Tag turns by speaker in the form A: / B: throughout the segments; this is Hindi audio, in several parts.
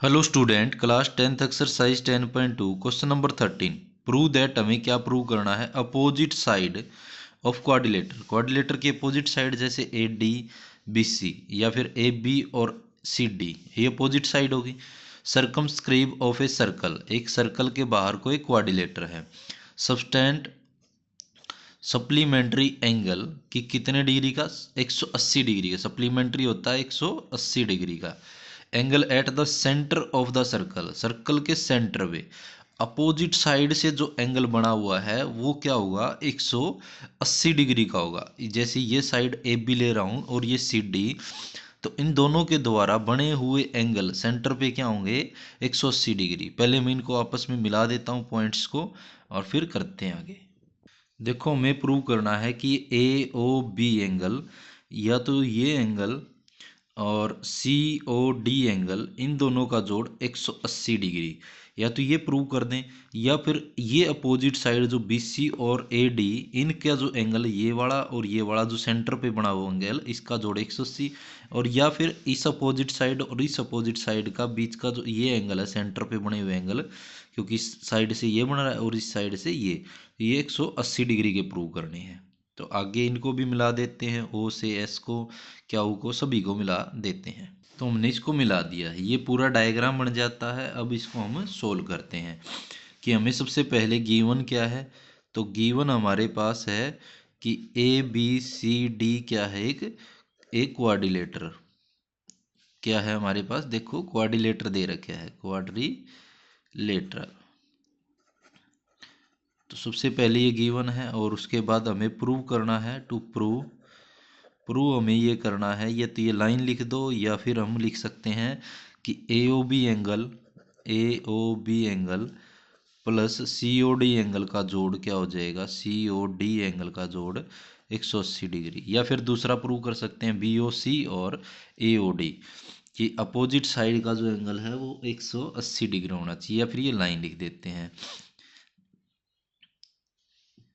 A: Hello student, class 10th exercise 10.2 question number 13। Prove that, हमें क्या प्रूव करना है। Opposite side of quadrilateral, quadrilateral की अपोजिट साइड जैसे ए डी बी सी या फिर ए बी और सी डी, ये अपोजिट साइड होगी। सर्कमस्क्राइब ऑफ ए सर्कल, एक सर्कल के बाहर कोई क्वाड्रिलेटर है। सबस्टेंट सप्लीमेंट्री एंगल कि कितने डिग्री का, 180 डिग्री का। सप्लीमेंट्री होता है 180 डिग्री का angle at the centre of the circle, circle के सेंटर पे। अपोजिट साइड से जो एंगल बना हुआ है वो क्या होगा, 180 डिग्री का होगा। जैसे ये साइड ए बी ले रहा हूँ और ये सी डी, तो इन दोनों के द्वारा बने हुए एंगल सेंटर पे क्या होंगे, 180 डिग्री। पहले मैं इनको आपस में मिला देता हूँ पॉइंट्स को और फिर करते हैं आगे। देखो, हमें प्रूव करना है कि ए ओ बी एंगल, या तो ये एंगल और सी ओ डी एंगल, इन दोनों का जोड़ 180 डिग्री, या तो ये प्रूव कर दें, या फिर ये अपोजिट साइड जो बी सी और ए डी, इनका जो एंगल ये वाला और ये वाला जो सेंटर पे बना हुआ एंगल, इसका जोड़ 180। और या फिर इस अपोजिट साइड और इस अपोजिट साइड का बीच का जो ये एंगल है, सेंटर पे बने हुए एंगल, क्योंकि इस साइड से ये बन रहा है और इस साइड से ये 180 डिग्री के प्रूव करने हैं। तो आगे इनको भी मिला देते हैं, ओ से एस को, क्या ओ को, सभी को मिला देते हैं। तो हमने इसको मिला दिया है, ये पूरा डायग्राम बन जाता है। अब इसको हम सोल्व करते हैं कि हमें सबसे पहले गिवन क्या है। तो गिवन हमारे पास है कि ए बी सी डी क्या है, एक क्वाड्रिलेटर। क्या है हमारे पास, देखो क्वाड्रिलेटर दे रखा है, क्वाड्रिलेटर। तो सबसे पहले ये गिवन है और उसके बाद हमें प्रूव करना है। टू प्रूव हमें ये करना है, या तो ये लाइन लिख दो या फिर हम लिख सकते हैं कि ए ओ बी एंगल प्लस सी ओ डी एंगल का जोड़ क्या हो जाएगा, सी ओ डी एंगल का जोड़ 180 डिग्री। या फिर दूसरा प्रूव कर सकते हैं बी ओ सी और ए ओ डी कि अपोजिट साइड का जो एंगल है वो 180 डिग्री होना चाहिए, या फिर ये लाइन लिख देते हैं।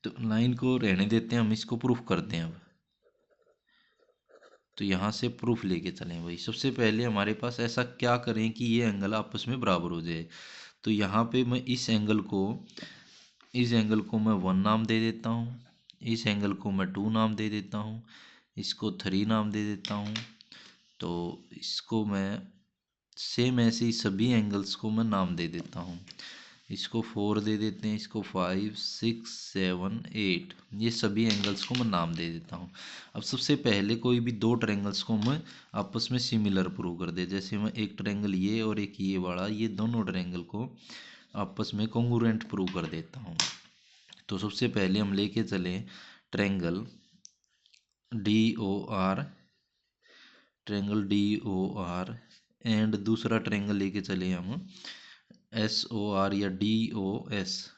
A: तो लाइन को रहने देते हैं, हम इसको प्रूफ करते हैं अब। तो यहाँ से प्रूफ लेके चलें भाई। सबसे पहले हमारे पास ऐसा क्या करें कि ये एंगल आपस में बराबर हो जाए। तो यहाँ पे मैं इस एंगल को मैं 1 नाम दे देता हूँ, इस एंगल को मैं 2 नाम दे देता हूँ, इसको 3 नाम दे देता हूँ। तो इसको मैं सेम ऐसे ही सभी एंगल्स को मैं नाम दे देता हूँ। इसको 4 दे देते हैं, इसको 5 6 7 8, ये सभी एंगल्स को मैं नाम दे देता हूँ। अब सबसे पहले कोई भी दो ट्रायंगल्स को मैं आपस में सिमिलर प्रूव कर दे। जैसे मैं एक ट्रायंगल ये और एक ये वाला, ये दोनों ट्रायंगल को आपस में कॉन्ग्रुएंट प्रूव कर देता हूँ। तो सबसे पहले हम लेके चले triangle D O R, triangle D O R, and दूसरा ट्रायंगल लेके चले हम एस ओ आर या डी ओ एस।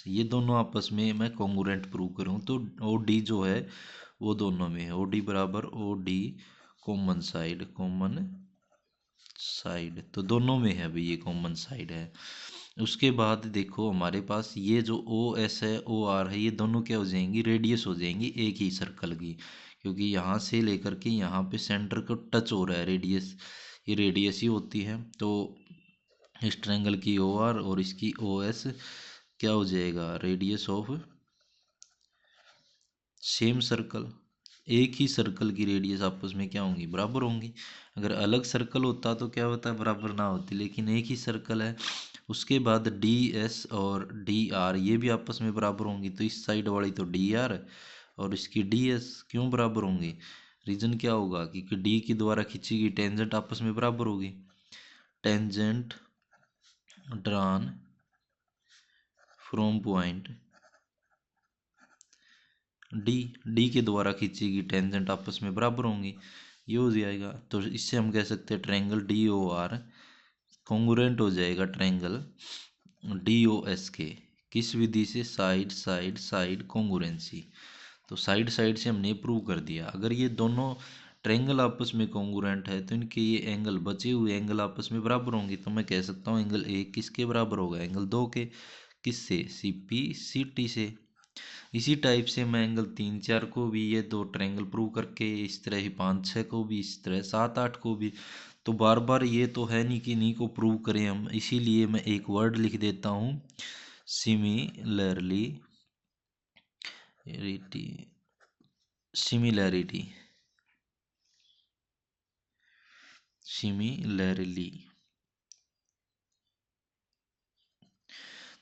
A: ये दोनों आपस में मैं कॉन्ग्रुएंट प्रूव करूँ तो ओ डी जो है वो दोनों में है, ओ डी बराबर ओ डी कॉमन साइड, तो दोनों में है अभी, ये कॉमन साइड है। उसके बाद देखो हमारे पास ये जो ओ एस है, ओ आर है, ये दोनों क्या हो जाएंगी, रेडियस हो जाएंगी एक ही सर्कल की, क्योंकि यहाँ से लेकर के यहाँ पे सेंटर को टच हो रहा है रेडियस, ये रेडियस ही होती है। तो इस ट्रायंगल की ओ आर और इसकी ओ एस क्या हो जाएगा, रेडियस ऑफ सेम सर्कल। एक ही सर्कल की रेडियस आपस में क्या होंगी, बराबर होंगी। अगर अलग सर्कल होता तो क्या होता है, बराबर ना होती, लेकिन एक ही सर्कल है। उसके बाद डी एस और डी आर ये भी आपस में बराबर होंगी। तो इस साइड वाली तो डी आर और इसकी डी एस क्यों बराबर होंगी, रीजन क्या होगा कि डी के द्वारा खींची गई टेंजेंट आपस में बराबर होगी। Tangent drawn from point D के द्वारा खींची गई टेंजेंट आपस में बराबर होंगी, ये हो जाएगा। तो इससे हम कह सकते हैं triangle D O R congruent हो जाएगा ट्रायंगल डी ओ एस के। किस विधि से, साइड साइड साइड कॉन्ग्रुएंसी। तो साइड साइड से हमने प्रूव कर दिया। अगर ये दोनों ट्रायंगल आपस में कॉन्ग्रुएंट है तो इनके ये एंगल, बचे हुए एंगल आपस में बराबर होंगे। तो मैं कह सकता हूँ एंगल ए किसके बराबर होगा, एंगल 2 के। किससे, सी पी सी टी से। इसी टाइप से मैं एंगल 3 4 को भी, ये दो ट्रायंगल प्रूव करके, इस तरह ही 5 6 को भी, इस तरह 7 8 को भी। तो बार बार ये तो है नहीं कि नहीं को प्रूव करें हम, इसीलिए मैं एक वर्ड लिख देता हूँ, सिमिलरली सिमिलैरिटी सिमिलरली।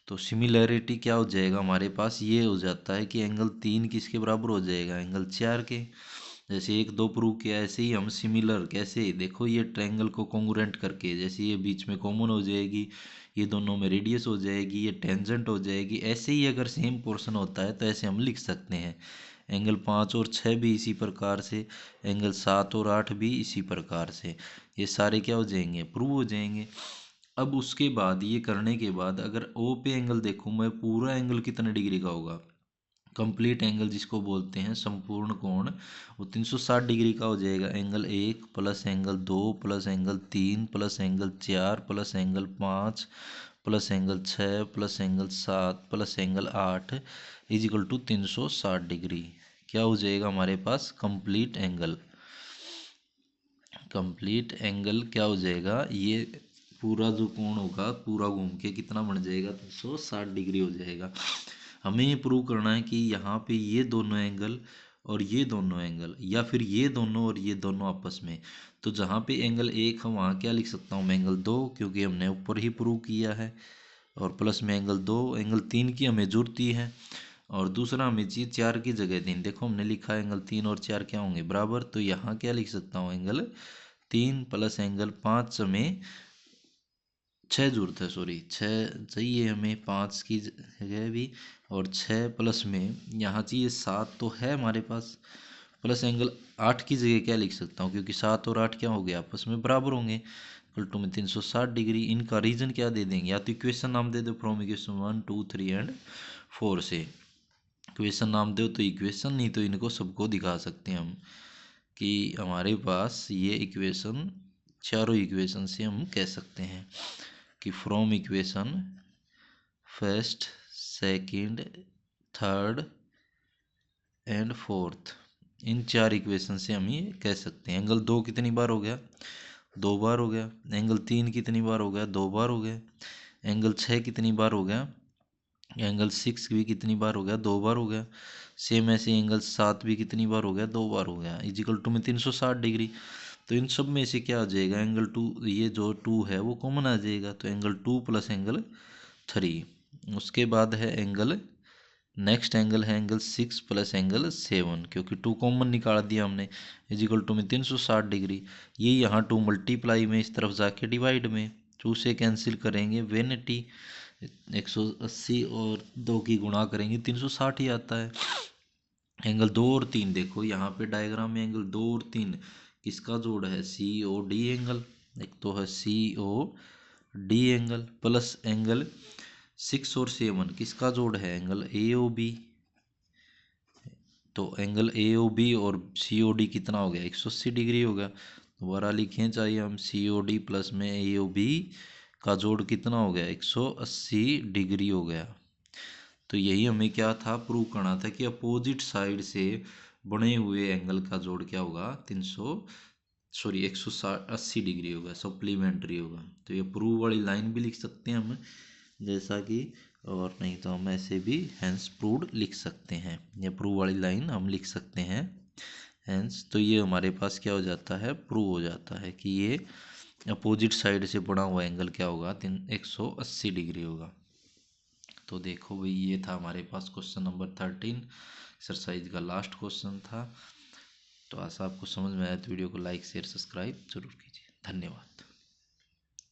A: तो सिमिलैरिटी क्या हो जाएगा हमारे पास, ये हो जाता है कि एंगल 3 किसके बराबर हो जाएगा, एंगल 4 के। जैसे 1 2 प्रूव किया, ऐसे ही हम सिमिलर कैसे, देखो ये ट्रायंगल को कॉन्ग्रुएंट करके, जैसे ये बीच में कॉमन हो जाएगी, ये दोनों में रेडियस हो जाएगी, ये टेंजेंट हो जाएगी। ऐसे ही अगर सेम पोर्शन होता है तो ऐसे हम लिख सकते हैं। एंगल 5 और 6 भी इसी प्रकार से, एंगल 7 और 8 भी इसी प्रकार से, ये सारे क्या हो जाएंगे, प्रूव हो जाएंगे। अब उसके बाद ये करने के बाद अगर ओ पे एंगल देखूँ मैं, पूरा एंगल कितने डिग्री का होगा, कंप्लीट एंगल जिसको बोलते हैं संपूर्ण कोण, वो 360 डिग्री का हो जाएगा। Angle 1 plus angle 2 plus angle 3 plus angle 4 plus angle 5 plus angle 6 plus angle 7 plus angle 8 is equal to 360 degree. क्या हो जाएगा हमारे पास, कंप्लीट एंगल। कंप्लीट एंगल क्या हो जाएगा, ये पूरा जो कोण होगा पूरा घूम के कितना बन जाएगा, 360 डिग्री हो जाएगा। हमें ये प्रूव करना है कि यहाँ पे ये दोनों एंगल और ये दोनों एंगल, या फिर ये दोनों और ये दोनों आपस में, तो जहाँ पे एंगल 1 है वहाँ क्या लिख सकता हूँ मैं, एंगल 2, क्योंकि हमने ऊपर ही प्रूव किया है, और प्लस में एंगल 2, एंगल 3 की हमें जरूरत ही है, और दूसरा हमें चाहिए 4 की जगह 3। देखो हमने लिखा है एंगल 3 और 4 क्या होंगे, बराबर, तो यहाँ क्या लिख सकता हूँ, एंगल 3 प्लस एंगल 5 में 6 जरूरत है, सॉरी 6 चाहिए हमें 5 की जगह भी, और 6 प्लस में यहाँ चाहिए 7 तो है हमारे पास, प्लस एंगल 8 की जगह क्या लिख सकता हूँ, क्योंकि 7 और 8 क्या हो गया, आपस में बराबर होंगे, इक्वल टू में 360 डिग्री। इनका रीजन क्या दे देंगे, या तो इक्वेशन नाम दे दो फ्रॉम इक्वेशन 1 2 3 एंड 4 से, इक्वेशन नाम दो तो इक्वेशन, नहीं तो इनको सबको दिखा सकते हैं हम कि हमारे पास ये इक्वेशन, चारों इक्वेशन से हम कह सकते हैं कि from equation first second third and fourth, in 4 equation से हम ये कह सकते हैं। एंगल 2 कितनी बार हो गया, 2 बार हो गया। एंगल 3 कितनी बार हो गया, 2 बार हो गया। एंगल 6 कितनी बार हो गया, एंगल 6 भी कितनी बार हो गया, 2 बार हो गया। सेम ऐसे एंगल 7 भी कितनी बार हो गया, 2 बार हो गया, इजिकल टू में 360 डिग्री। तो इन सब में से क्या आ जाएगा, एंगल 2, ये जो 2 है वो कॉमन आ जाएगा, तो एंगल 2 प्लस एंगल 3। उसके बाद है एंगल, नेक्स्ट एंगल है एंगल 6 प्लस एंगल 7, क्योंकि 2 कॉमन निकाल दिया हमने, इजिकल टू में 360 डिग्री। ये यहाँ 2 मल्टीप्लाई में इस तरफ जाके डिवाइड में, 2 से कैंसिल करेंगे 180, 180 और 2 की गुणा करेंगे 360 ही आता है। एंगल 2 और 3 देखो यहाँ पे डायग्राम में, एंगल 2 और 3 किसका जोड़ है, सी ओ डी एंगल, एक तो है C O D angle, plus angle 6 और 7 किसका जोड़ है, एंगल ए ओ बी। तो एंगल ए ओ बी और सी ओ डी कितना हो गया, 180 डिग्री हो गया। दोबारा लिखें चाहिए हम, सी ओ डी प्लस में ए ओ बी का जोड़ कितना हो गया, 180 डिग्री हो गया। तो यही हमें क्या था, प्रूव करना था कि अपोजिट साइड से बने हुए एंगल का जोड़ क्या होगा, 180 डिग्री होगा, सप्लीमेंट्री होगा। तो ये प्रूव वाली लाइन भी लिख सकते हैं हम, जैसा कि, और नहीं तो हम ऐसे भी हैंस प्रूव्ड लिख सकते हैं, ये प्रूव वाली लाइन हम लिख सकते हैं हैंस। तो ये हमारे पास क्या हो जाता है, प्रूव हो जाता है कि ये अपोजिट साइड से बना हुआ एंगल क्या होगा, 180 डिग्री होगा। तो देखो भाई, ये था हमारे पास क्वेश्चन नंबर 13, एक्सरसाइज का लास्ट क्वेश्चन था। तो ऐसा आपको समझ में आया तो वीडियो को लाइक शेयर सब्सक्राइब जरूर कीजिए। धन्यवाद।